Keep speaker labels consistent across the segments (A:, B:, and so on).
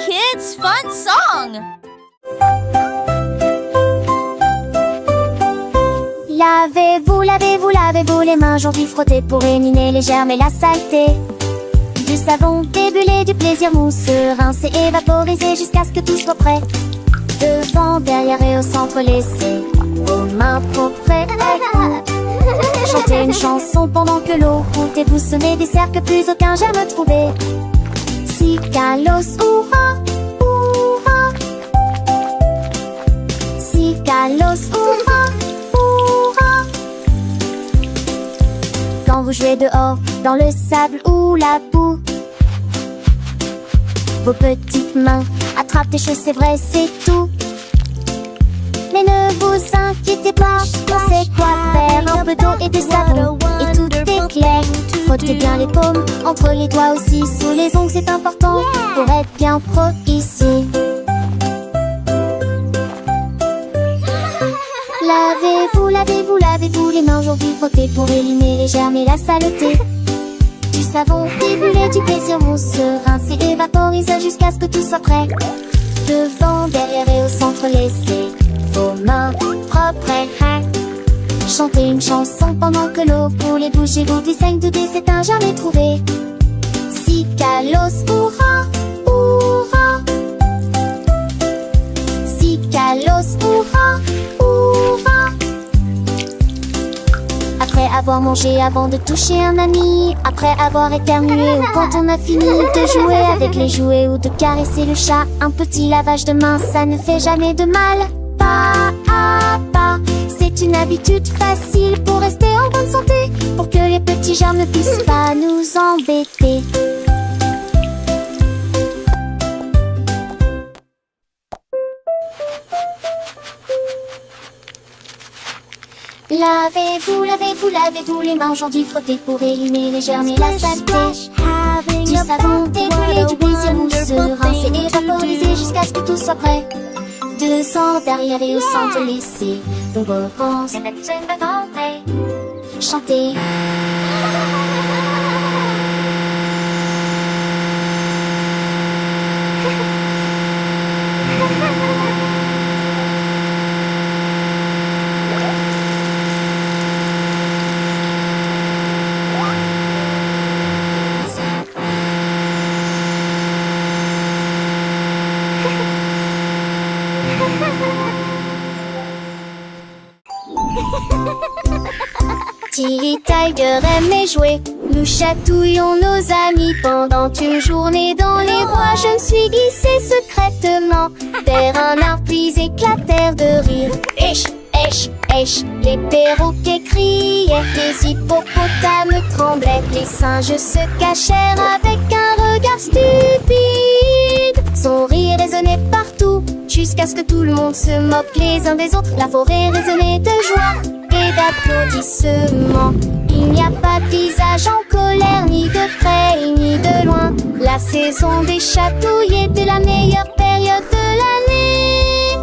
A: kids' fun song!
B: Lavez-vous, lavez-vous, lavez-vous les mains aujourd'hui frottez pour éliminer les germes et la saleté. Du savon débulé, du plaisir mousseux, rincé et vaporisé jusqu'à ce que tout soit prêt. Devant, derrière et au centre, laissez vos mains propres et chantez une chanson pendant que l'eau coule et vous semez des cercles que plus aucun germe trouvé. Si Kalos, hurrah, hurrah. Si Kalos, hurrah, hurrah. Quand vous jouez dehors, dans le sable ou la boue, vos petites mains attrapent des choses, c'est vrai, c'est tout. Mais ne vous inquiétez pas, on sait quoi faire. Un peu d'eau et de savon, et tout est clair. Frottez bien les paumes, entre les doigts aussi. Sous les ongles, c'est important pour être bien pro ici. Lavez-vous, lavez-vous, lavez-vous les mains aujourd'hui frottez pour éliminer les germes et la saleté. Du savon débulé, du plaisir mousseux, rincé et vaporisé jusqu'à ce que tout soit prêt. Devant, derrière et au centre, laissez vos mains propres et chantez une chanson pendant que l'eau coule et bougez-vous du saigne de dé, c'est un jamais trouvé. Si Kalos, hurrah, hurrah. Si Kalos, hurrah, hurrah. Après avoir mangé, avant de toucher un ami, après avoir éternué ou quand on a fini de jouer avec les jouets ou de caresser le chat, un petit lavage de main, ça ne fait jamais de mal. Pas à pas, c'est une habitude facile pour rester en bonne santé, pour que les petits germes ne puissent pas nous embêter. Lavez-vous, lavez-vous, lavez-vous les mains aujourd'hui frottez pour éliminer les germes et la saleté. Du savon débulé, du plaisir mousseux, rincé et vaporisé jusqu'à ce que tout soit prêt. Devant, derrière et au centre, laissez vos réponses chantez. Tilly Tiger aime jouer, nous chatouillons nos amis pendant une journée dans les bois. Je me suis glissée secrètement vers un arbre puis éclatèrent de rire. Esh, esh, esh, les perroquets criaient, les hippopotames tremblaient, les singes se cachèrent avec un regard stupide. Son rire résonnait partout, jusqu'à ce que tout le monde se moque les uns des autres. La forêt résonnait de joie et d'applaudissements. Il n'y a pas de visage en colère, ni de près ni de loin. La saison des chatouilles était la meilleure période de l'année.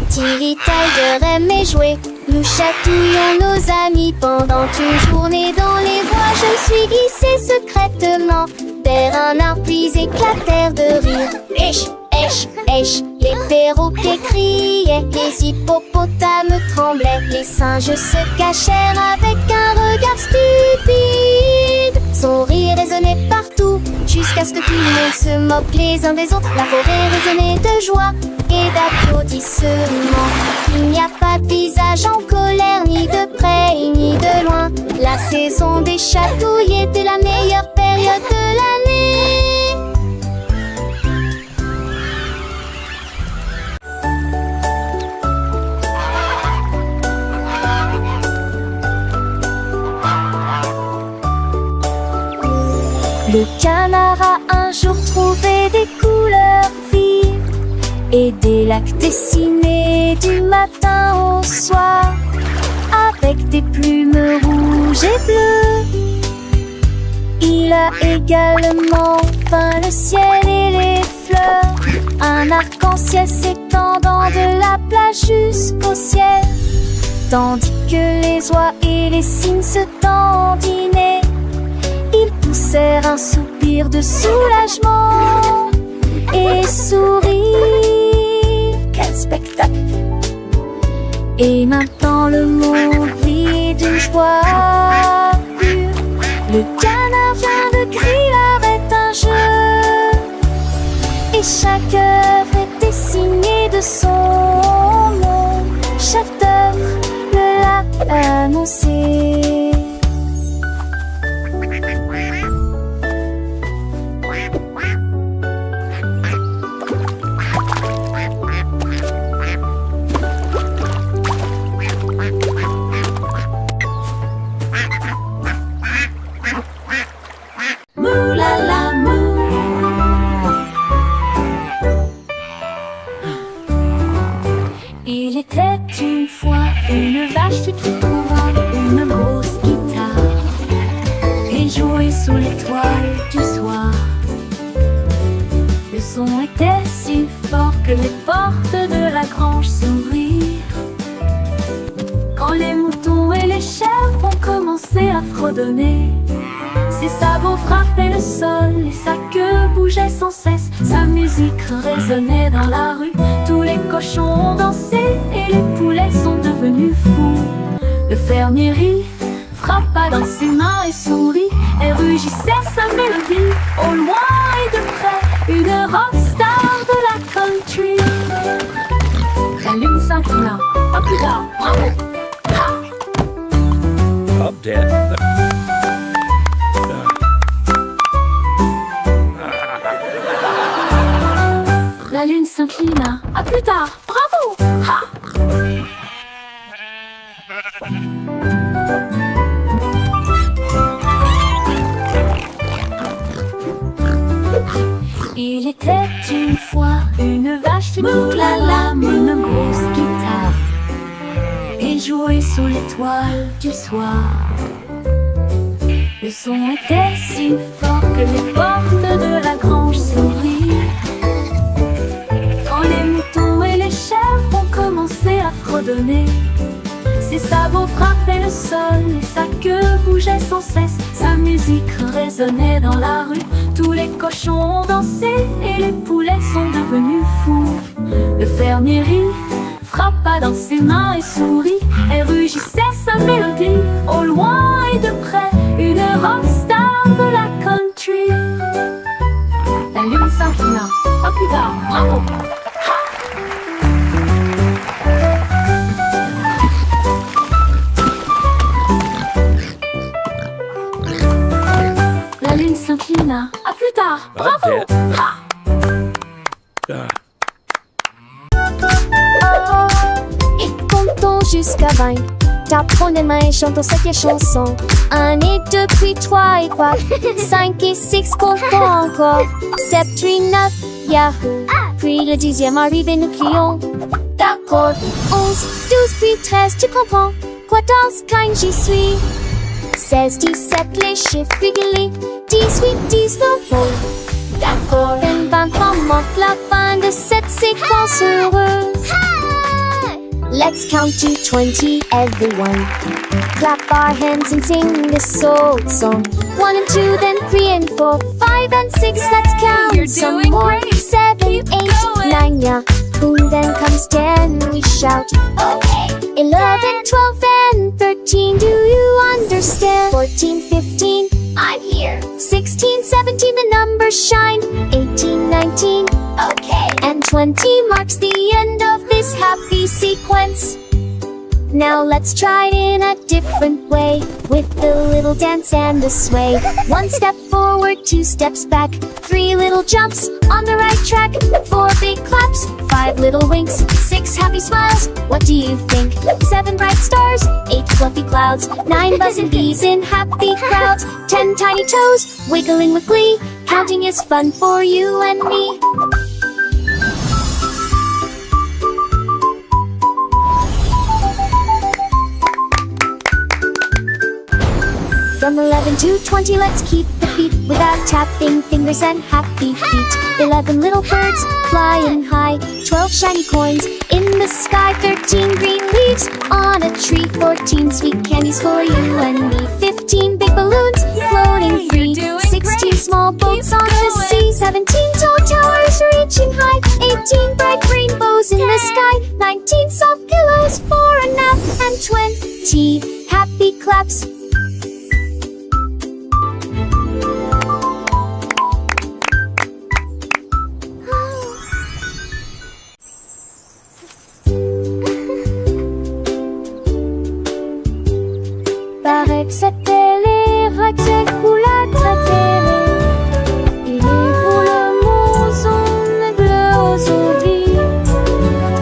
B: Tilly Tiger aimait jouer, nous chatouillons nos amis pendant une journée dans les bois. Je me suis glissée secrètement vers un arbre puis éclatèrent de rire. Esh, esh, esh, les perroquets criaient, les hippopotames tremblaient, les singes se cachèrent avec un regard stupide. Son rire résonnait partout, jusqu'à ce que tout le monde se moque les uns des autres. La forêt résonnait de joie et d'applaudissements. Il n'y a pas de visage en colère, ni de près ni de loin. La saison des chatouilles était la meilleure période de l'année. Le canard a un jour trouvé des couleurs vives et des lacs dessinés du matin au soir, avec des plumes rouges et bleues. Il a également peint le ciel et les fleurs, un arc-en-ciel s'étendant de la plage jusqu'au ciel. Tandis que les oies et les cygnes se dandinaient, ils poussèrent un soupir de soulagement et sourirent. Quel spectacle! Et maintenant le monde vit d'une joie pure. Le canard vient de crier arrête un jeu, et chaque œuvre était signée de son nom. Chef d'œuvre le l'a annoncé. Il était une fois une vache qui trouva une grosse guitare et jouait sous l'étoile du soir. Le son était si fort que les portes de la grange s'ouvrirent. Quand les moutons et les chèvres ont commencé à fredonner, ses sabots frappaient le sol et sa queue bougeait sans cesse. Sa musique résonnait dans la rue, tous les cochons ont dansé et les poulets sont devenus fous. Le fermier rit, frappa dans ses mains et sourit et rugissait sa mélodie. Au loin et de près, une rockstar de la country. La lune s'inclina, pas plus tard, bravo!
C: Up, Dad.
B: La lune s'inclina. À plus tard. Bravo! Ha! Il était une fois une vache qui moulala, une grosse guitare et jouait sous l'étoile du soir. Le son était si fort que les portes de la grange s'ouvrirent. Quand les moutons et les chèvres ont commencé à fredonner, ses sabots frappaient le sol et sa queue bougeait sans cesse. Sa musique résonnait dans la rue, tous les cochons ont dansé et les poulets sont devenus fous. Le fermier rit, frappa dans ses mains et sourit et rugissait sa mélodie. Au loin et de près, une rockstar de la country. La lune s'inclina. À plus tard. Bravo! La lune s'inclina. À plus tard. Bravo! Ha! Et comptons jusqu'à 20. T'apprends les mains et chantons cette chanson. 1 et 2 puis 3 et 4. 5 et 6 comptons encore. 7 puis 9, yahoo. Puis le 10e arrivé nous crions. D'accord. 11, 12 puis 13 tu comprends. 14, 15 j'y suis. 16, 17 les chiffres réguliers. 18, 19 d'accord. 20 manque la fin de cette séquence heureuse. Let's count to 20, everyone. Clap our hands and sing this old song. 1 and 2, then 3 and 4, 5 and 6. Let's count
A: You're
B: some
A: doing
B: more.
A: great.
B: 7,
A: Keep
B: 8,
A: going.
B: 9, yeah. Then comes 10, we shout. Okay. 11, 12, and 13. Do you understand? 14, 15. I'm here. 16, 17, the numbers shine. 18, 19. Okay. And 20 marks the end of this happy sequence. Now let's try it in a different way, with the little dance and the sway. 1 step forward, 2 steps back, 3 little jumps on the right track, 4 big claps, 5 little winks, 6 happy smiles. What do you think? 7 bright stars, 8 fluffy clouds, 9 buzzing bees in happy crowds, 10 tiny toes wiggling with glee. Counting is fun for you and me. From 11 to 20, let's keep the beat without tapping fingers and happy feet. 11 little birds flying high, 12 shiny coins in the sky, 13 green leaves on a tree, 14 sweet candies for you and me, 15 big balloons floating free, 16 small boats on the sea, 17 tall towers reaching high, 18 bright rainbows in the sky, 19 soft pillows for a nap, and 20 happy claps. Paraît que c'était les racks couleurs préférées. Et les boules moussons bleues aux oublis.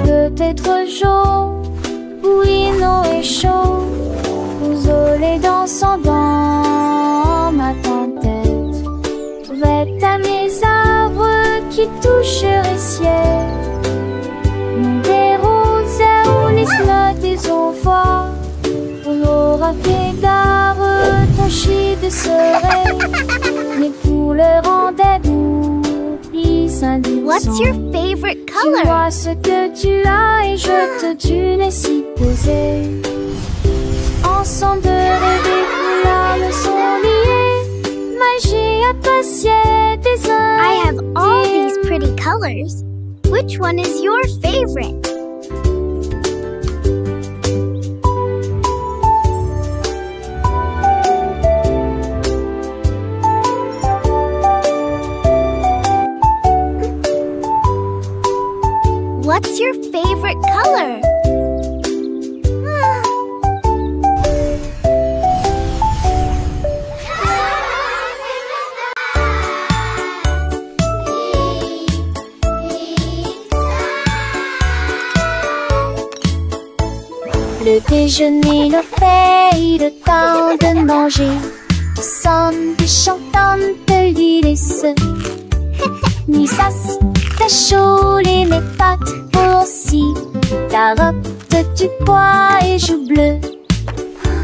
B: Peut-être jaune, bouillonnant et chaud. Pousolé dansant dans ma tête. Vête à mes arbres qui toucheraient ciel. Des roses ou les notes des enfants. L'aura fait d'arbres tachés de soleil. Les couleurs rendaient d'oubli indulgents.
A: What's your favorite
B: Tu
A: color?
B: vois ce que tu as et je te tue si posé. Ensemble de rêver, couleurs me sont liées. Magie appréciée des uns.
A: I have all these pretty colors. Which one is your favorite? What's your favorite color?
B: Le déjeuner, le fait, le temps de manger. Ensemble chantant de l'iris. Ni sas, ta chaud, les mes pâtes aussi. Carottes, du pois et joues bleues.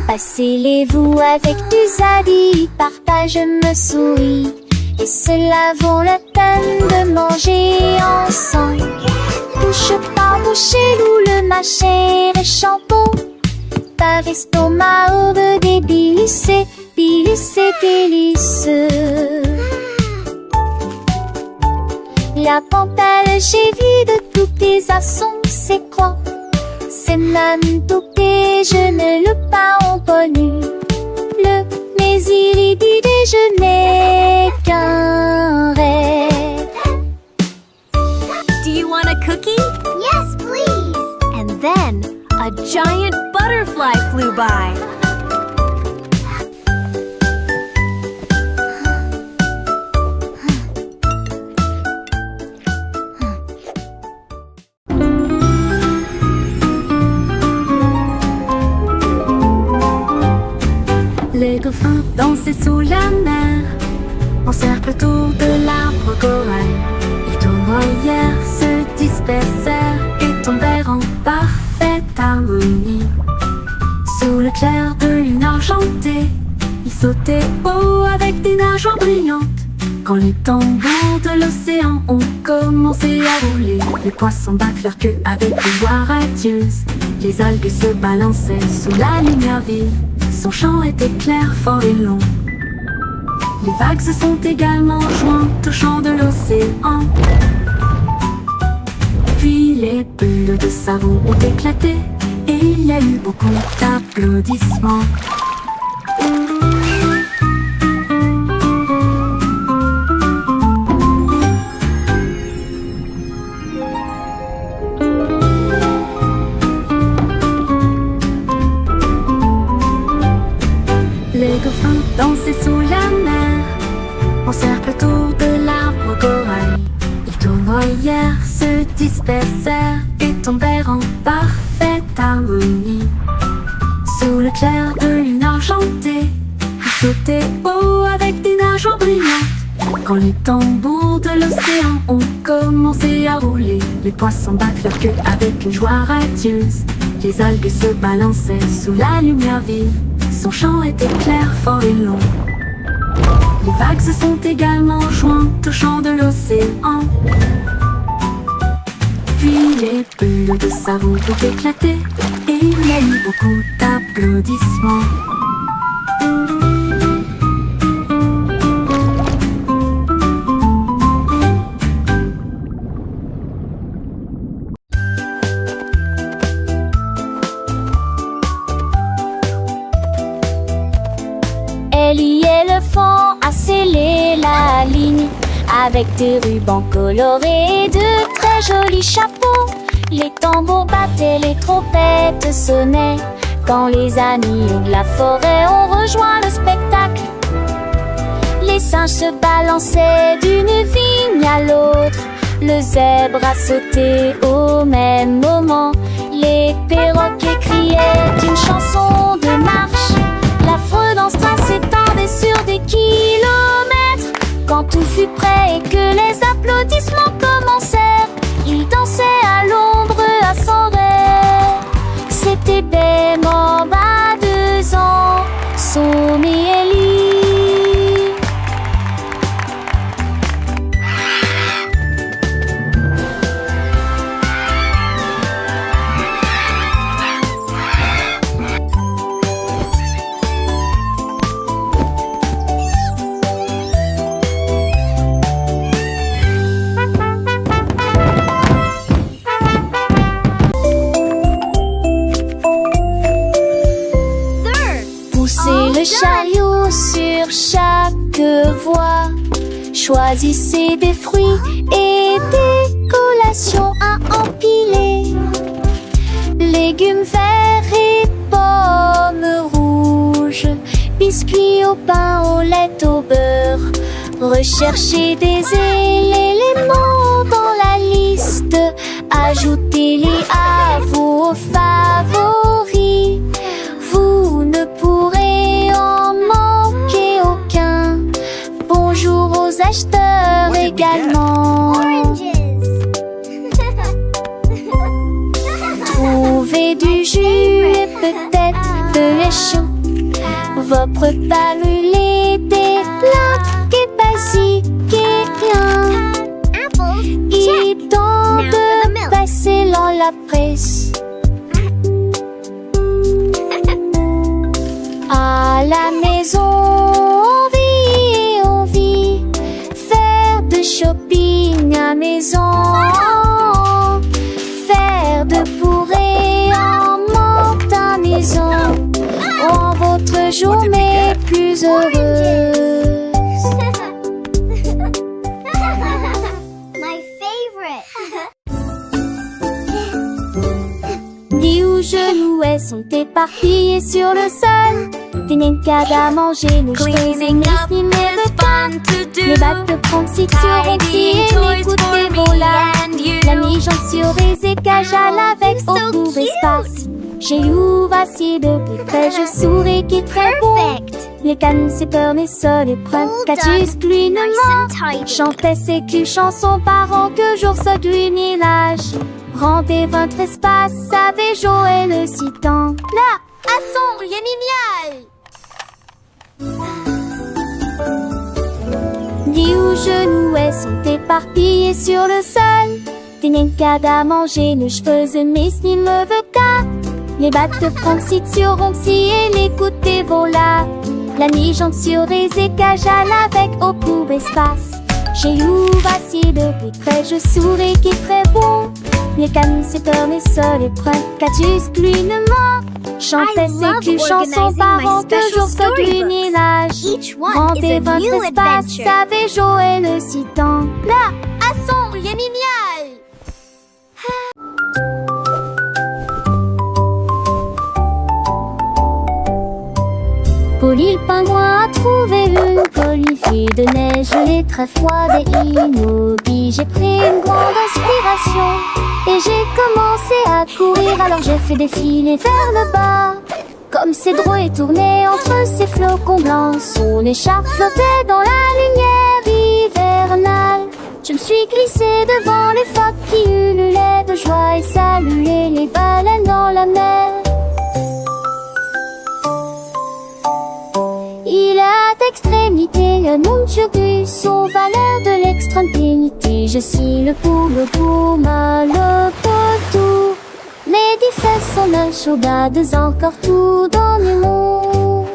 B: Passez-les-vous avec du zadie, partage me souris. Et cela vaut la peine de manger ensemble. Bouche par bouche, loup, le mâcher et shampoo. Par estomac, aube des délices, délices. La pantale, j'ai vu de tous tes assons, c'est quoi? C'est même tout que je ne le pas connu. Mais il dit déjeuner qu'un rêve.
C: Do you want a cookie?
A: Yes, please.
C: And then a giant butterfly flew by.
D: Les dauphins dansaient sous la mer, en cercle autour de l'arbre corail. Ils tournoyèrent, se dispersèrent et tombèrent en parfaite harmonie. Sous le clair de lune argentée, ils sautaient haut avec des nageoires brillantes. Quand les tambours de l'océan ont commencé à rouler, les poissons battent leur queue avec une voix radieuse. Les algues se balançaient sous la lumière vive. Son chant était clair, fort et long. Les vagues se sont également jointes au chant de l'océan. Puis les bulles de savon ont éclaté et il y a eu beaucoup d'applaudissements. Les dauphins dansaient sous la mer, en cercle autour de l'arbre corail. Ils tournoyèrent, se dispersèrent et tombèrent en parfaite harmonie. Sous le clair de lune argentée, ils sautaient haut avec des nageoires brillantes. Quand les tambours de l'océan ont commencé à rouler, les poissons battent leur queue avec une joie radieuse. Les algues se balançaient sous la lumière vive. son chant était clair, fort et long. Les vagues se sont également jointes au chant de l'océan. Puis les bulles de savon ont éclaté et il y a eu beaucoup d'applaudissements.
B: Elle y est le fond à sceller la ligne avec des rubans colorés et de très jolis chapeaux. Les tambours battaient, les trompettes sonnaient quand les amis de la forêt ont rejoint le spectacle. Les singes se balançaient d'une vigne à l'autre. Le zèbre a sauté au même moment. Les perroquets criaient une chanson de marche. L'affreux dans ce train s'étendait sur des kilomètres. Quand tout fut prêt et que les applaudissements commencèrent, il dansait à l'ombre à son rêve. C'était Bemba, 2 ans, Somi et Ellie. Le chariot sur chaque voie. Choisissez des fruits et des collations à empiler. Légumes verts et pommes rouges. Biscuits au pain, au lait, au beurre. Recherchez des éléments dans la liste. Ajoutez-les à vos favoris. Vous ne pourrez en manquer aucun. Bonjour aux acheteurs également. Trouvez du jus et peut-être de chaud. Vos repas brûlés, des plats et basiques et rien. Il tente de passer dans la presse. À la maison, on vit, faire de shopping à maison, faire de bourrée en menthe à maison, rend votre journée plus heureuse.
A: My favorite.
B: Dix genoux sont éparpillés sur le sol. Des nincades à manger, nos cheveux et nos les bacs de prendre si sur et l'écouter vola. La mi-jambe sur des écages à avec au court espace. J'ai eu voici de plus près, je souris qui est très bon. Les cannes, c'est peur, mais sol et preuve. Catus, pluie, ne ment. Chantait ses culs chansons par an que jour saute du village. Rendez votre espace, savez Joël le citant. Là, à son yémimial. Dix genoux sont éparpillés sur le sol. Des nincades à manger, nos cheveux mais ni me veut qu'à. Les battes de prendre si sur si et l'écouter vola. La mi-jambe sur des écages à avec au court espace. J'ai eu voici de plus près, je souris qui est très bon. Les cannes, c'est peur, mais sol et preuve. Catus, pluie, ne ment. Chantait ses culs chansons par an que jour saute du village. Rendez votre espace, savez Joël le citant. Là, à son yémimial. Polly le pingouin a trouvé une colifie de neige, gelée très froide et immobile. J'ai pris une grande inspiration et j'ai commencé à courir. Alors j'ai fait défiler vers le bas, comme ces drôles tournaient entre ces flocons blancs. Son écharpe flottait dans la lumière hivernale. Je me suis glissée devant les phoques qui ululaient de joie et saluaient les baleines dans la mer. extrémité, un monde surplus aux valeurs de l'extrême-pénité. Je suis le pour le gourmand, le potou. Les 10 fesses sont la chaudade, encore tout dans le monde.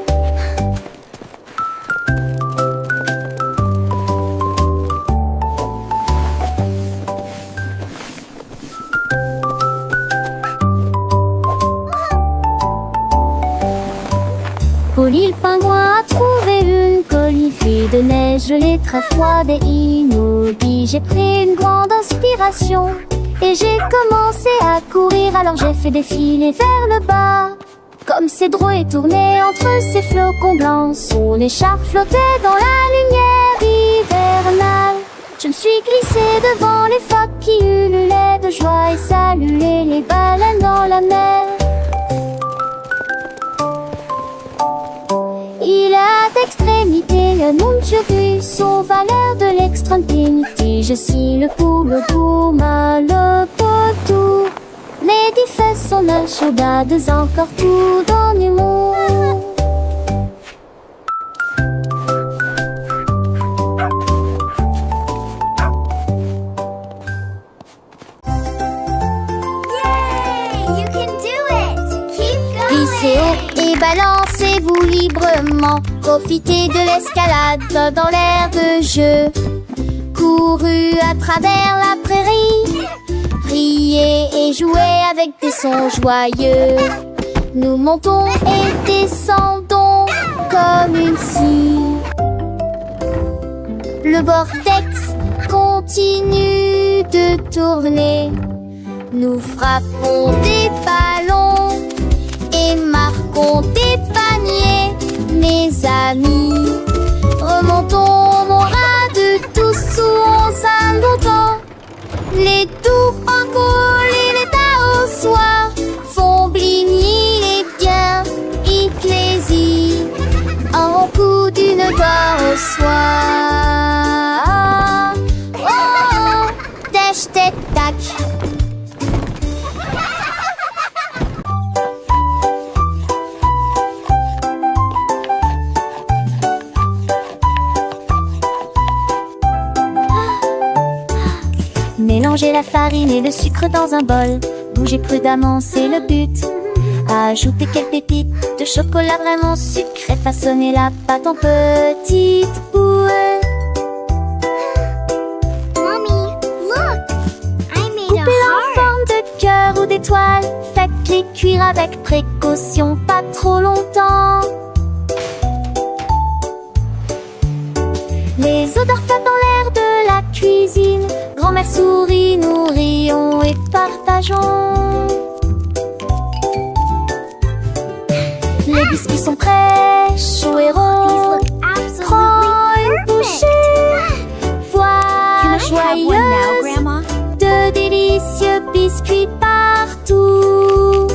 B: Polly le pingouin a trouvé une colifée de neige gelée très froide et immobile. J'ai pris une grande inspiration et j'ai commencé à courir. Alors j'ai fait défiler vers le bas, comme ces drôles tournaient entre ces flocons blancs. Son écharpe flottait dans la lumière hivernale. Je me suis glissée devant les phoques qui ululaient de joie et saluaient les baleines dans la mer. Il a d'extrémité, un monde surplus aux valeurs de l'extrême-pénité. Je suis le pour le gourmand, le potou. Les 10 fesses sont la chaudade, encore tout dans le monde.
A: Yay! You can do it! Keep going!
B: Glissez haut et balancez-vous librement. Profitez de l'escalade dans l'air de jeu. Courez à travers la prairie. Riez et jouez avec des sons joyeux. Nous montons et descendons comme une scie. Le vortex continue de tourner. Nous frappons des ballons et marquons des paniers, mes amis. Remontons mon rat de tous sous un bouton. Les doux encoulent et les tas au soir font bligner les biens éclaircis en coup d'une gloire au soir. Oh, oh, tèche, tête, tac. Mélangez la farine et le sucre dans un bol. Bougez prudemment, c'est le but. Ajoutez quelques pépites de chocolat vraiment sucré. Façonnez la pâte en petites boules.
A: Mommy, look! I made a
B: Coupez-la en
A: heart.
B: forme de cœur ou d'étoile. Faites-les cuire avec précaution, pas trop longtemps. Les odeurs flottent dans l'air de la cuisine. Grand-mère sourit, nous rions et partageons. Les biscuits sont prêts, chauds et
A: These
B: ronds.
A: look
B: Prends une
A: absolutely
B: bouchée.
A: perfect.
B: Vois
C: Can I have one now,
B: joyeuse
C: Grandma?
B: de délicieux biscuits partout.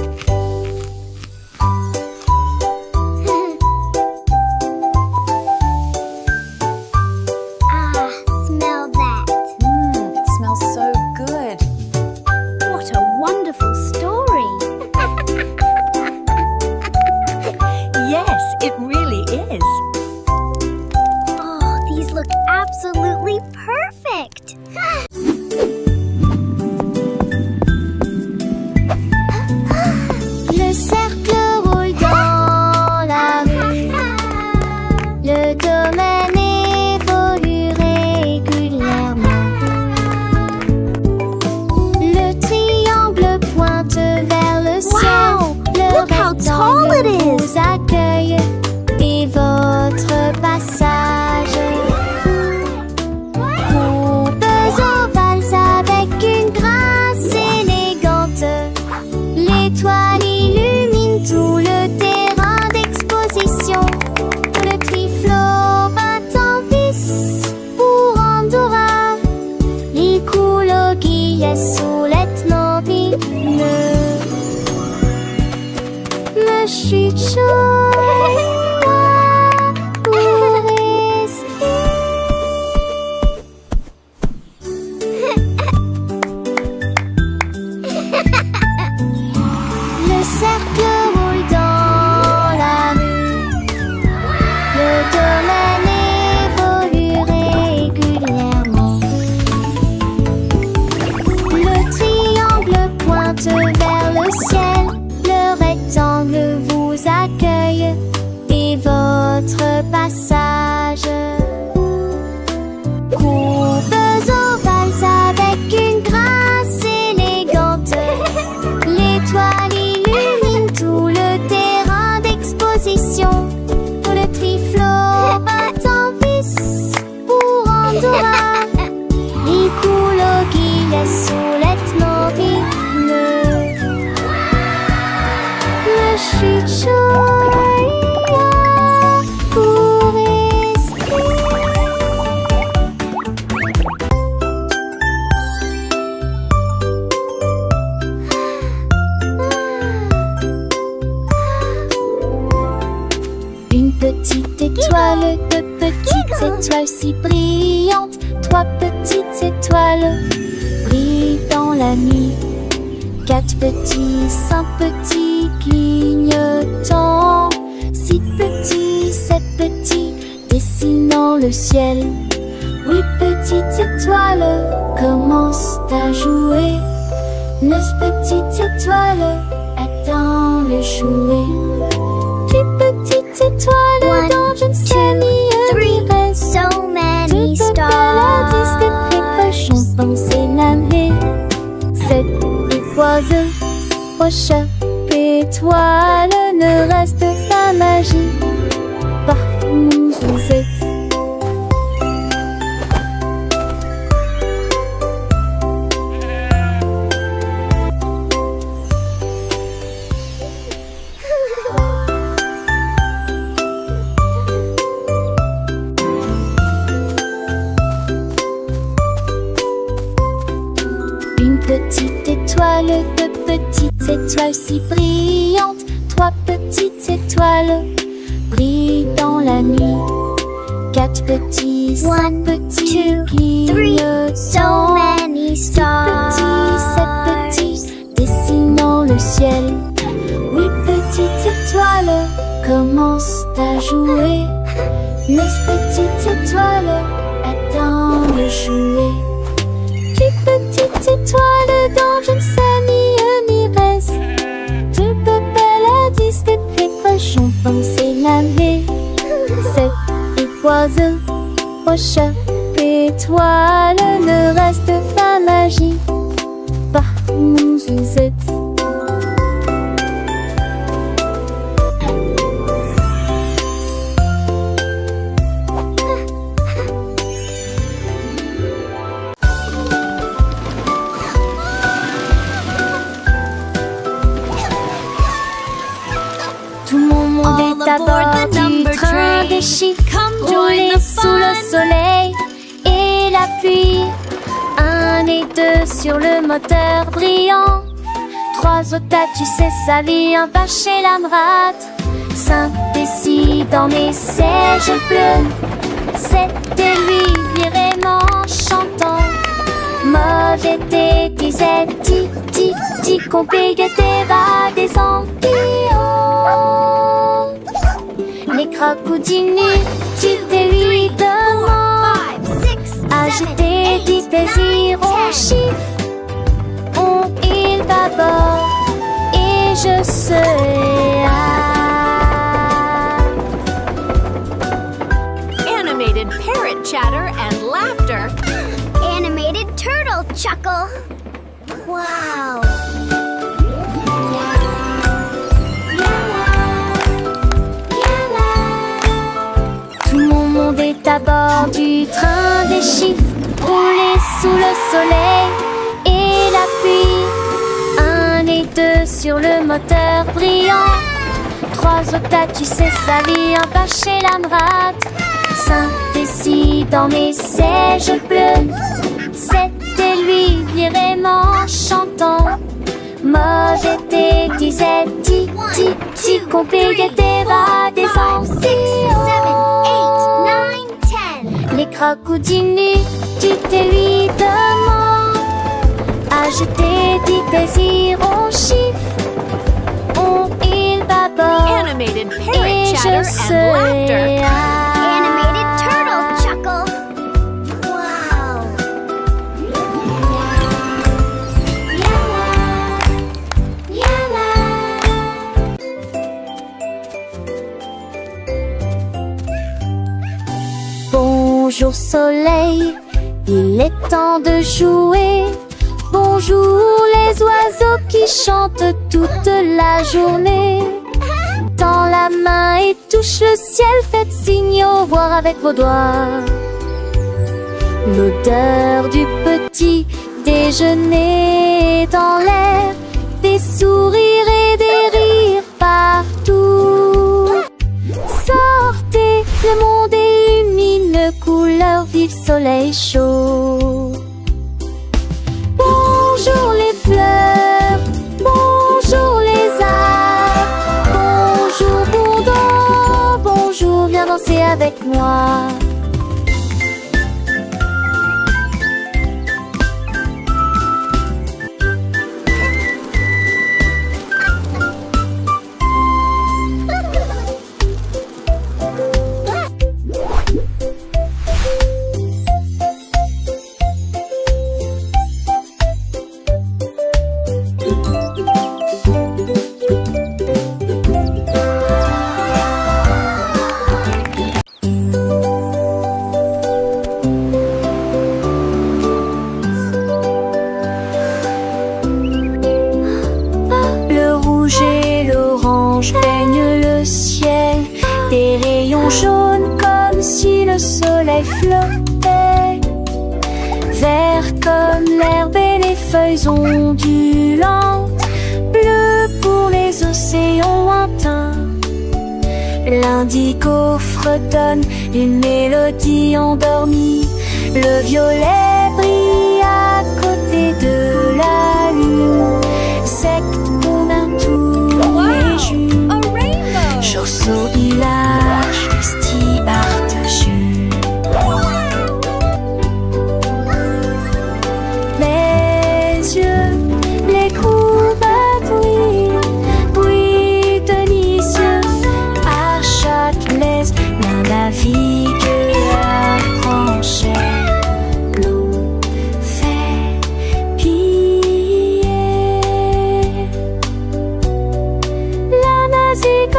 A: Ah, smell that.
C: It smells so good.
A: What a wonderful story.
C: Yes, it really is.
A: Oh, these look absolutely perfect.
B: passion. Le triflot est en vis pour Andorra. L'écologie laisse soulette mobile. Le chucho pour rester. Une petite étoile, deux petites étoiles si brillantes, trois petites étoiles brillent dans la nuit. Quatre petits, cinq petits clignotants, six petits, sept petits dessinant le ciel. Huit petites étoiles commencent à jouer. Neuf petites étoiles attendent le jouet. Plus petites étoiles dont je ne sais ni reste.
A: So many
B: Deux paladis de
A: stars.
B: précochons danser l'année. Sept oiseaux, rochers, étoiles, ne reste pas magie partout où vous êtes. Une petite étoile, deux petites étoiles si brillantes, trois petites étoiles brillent dans la nuit. Quatre petits, cinq
A: One,
B: petits
A: two, three, so
B: clignotants,
A: many
B: six petits, sept
A: stars.
B: petits dessinant le ciel. Huit petites étoiles commencent à jouer. Neuf petites étoiles attendent le jouet. Plus petites étoiles dont je ne sais ni reste. Deux paladis de précochons danser l'année. Sept oiseaux, rochers, étoiles, ne reste pas magie partout où vous êtes. Tout mon monde
C: All
B: est à
C: aboard
B: bord
C: the
B: du
C: number
B: train
C: train.
B: des chiffres.
C: Come join
B: Rouler
C: the
B: sous le
C: fun.
B: soleil et la pluie. Un et deux sur le moteur brillant. Trois au tas, tu sais sa vie, un pas chez l'amrate. Cinq et six dans mes sièges bleus. Sept et lui virément chantant. Mauvais thé, disait ti, ti, ti, qu'on paye des va des ampillons. Les crocodilles, tu te lui demandes.
A: 5, 6, 7,
B: Agiter,
A: 8,
B: dit
A: 9,
B: désirons
A: 10.
B: chiffres. On il d'abord et je serai
C: Animated parrot chatter and laughter.
A: Animated turtle chuckle. Wow.
B: Tout mon monde est à bord du train des chiffres. Rouler sous le soleil et la pluie. Un et deux sur le moteur brillant. Trois au tas, tu sais sa vie, un pas chez l'amrate. Cinq et six dans mes sièges bleus. Sept et lui virément chantant. Mauvais thé, disait ti, ti, ti, qu'on paye des va des
A: 5, 6, 7, 8,
B: ampillons.
A: 9, 10.
B: Les crocodilles, tu te lui demandes. Agiter, dit désirons chiffres. On il bâbord
C: Animated
B: et
C: parrot
B: je
C: chatter and laughter.
B: serai
A: Animated turtle chuckle. Wow.
B: Bonjour soleil, il est temps de jouer. Bonjour les oiseaux qui chantent toute la journée. Tends la main et touche le ciel, faites signe au revoir avec vos doigts. L'odeur du petit déjeuner dans l'air, des sourires et des rires partout. Sortez, le monde illumine, couleur vive, soleil chaud. Bonjour les fleurs, bonjour les arbres, bonjour bourdon, bonjour, viens danser avec moi. Peigne le ciel, des rayons jaunes comme si le soleil flottait. Vert comme l'herbe et les feuilles ondulantes, bleu pour les océans lointains. L'indigo fredonne une mélodie endormie, le violet brille à côté de la lune. Secte pour un tour les jumes, Chausseau village, stibard de jus. Les yeux, les courbes bruit délicieux. À Châtelet, l'un navigue à Franchère, nous fait piller. La navigue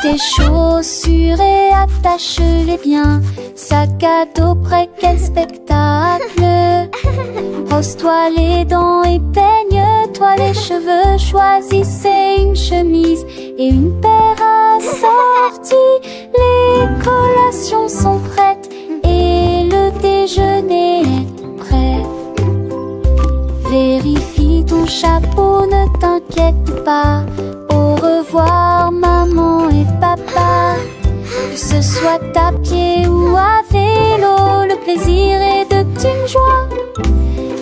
B: tes chaussures et attache-les bien. Sac à dos prêt, quel spectacle. Brosse-toi les dents et peigne-toi les cheveux. Choisissez une chemise et une paire assortie. Les collations sont prêtes et le déjeuner est prêt. Vérifie ton chapeau, ne t'inquiète pas. Au revoir maman et papa. Que ce soit à pied ou à vélo, le plaisir est de une joie.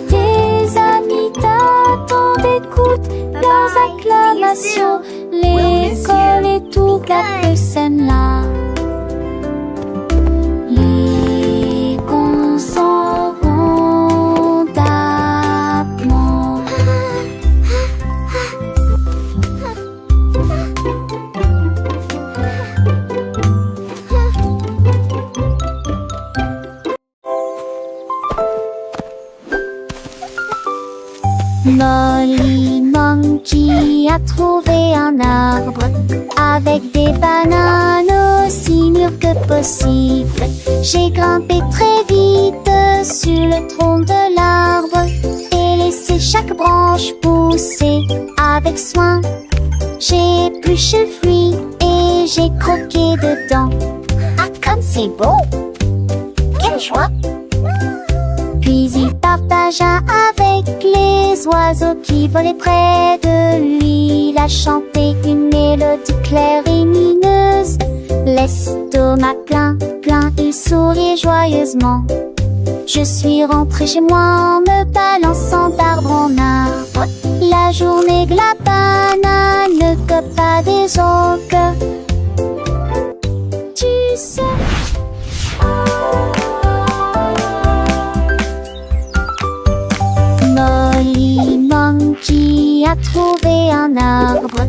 B: Tes amis t'attendent, écoute leurs acclamations. L'école et toute la scène là. Les cons s'en vont d'abord. Molly Monkey a trouvé un arbre avec des bananes aussi mûres que possible. J'ai grimpé très vite sur le tronc de l'arbre et laissé chaque branche pousser avec soin. J'ai épluché le fruit et j'ai croqué dedans. Ah, comme c'est beau! Quelle joie! Puis il partagea avec les oiseaux qui volaient près de lui. Il a chanté une mélodie claire et lumineuse. L'estomac plein, plein, il souriait joyeusement. Je suis rentrée chez moi en me balançant d'arbre en arbre. La journée de la banane ne cope pas des autres. Tu sais... Molly Monkey a trouvé un arbre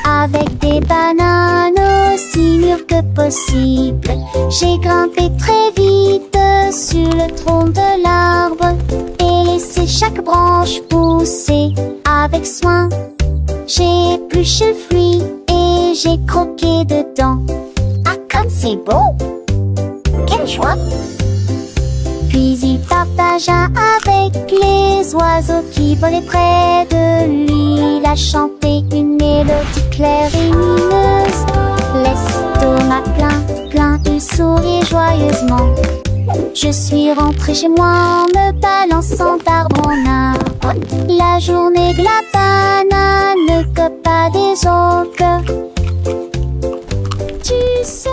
B: avec des bananes aussi mûres que possible. J'ai grimpé très vite sur le tronc de l'arbre et laissé chaque branche pousser avec soin. J'ai épluché le fruit et j'ai croqué dedans.
A: Ah, comme c'est beau! Quelle joie!
B: Puis il partagea avec les oiseaux qui volaient près de lui. Il a chanté une mélodie claire et lumineuse. L'estomac plein, il sourit joyeusement. Je suis rentrée chez moi en me balançant d'arbre en arbre. La journée de la banane que pas des autres. Tu sais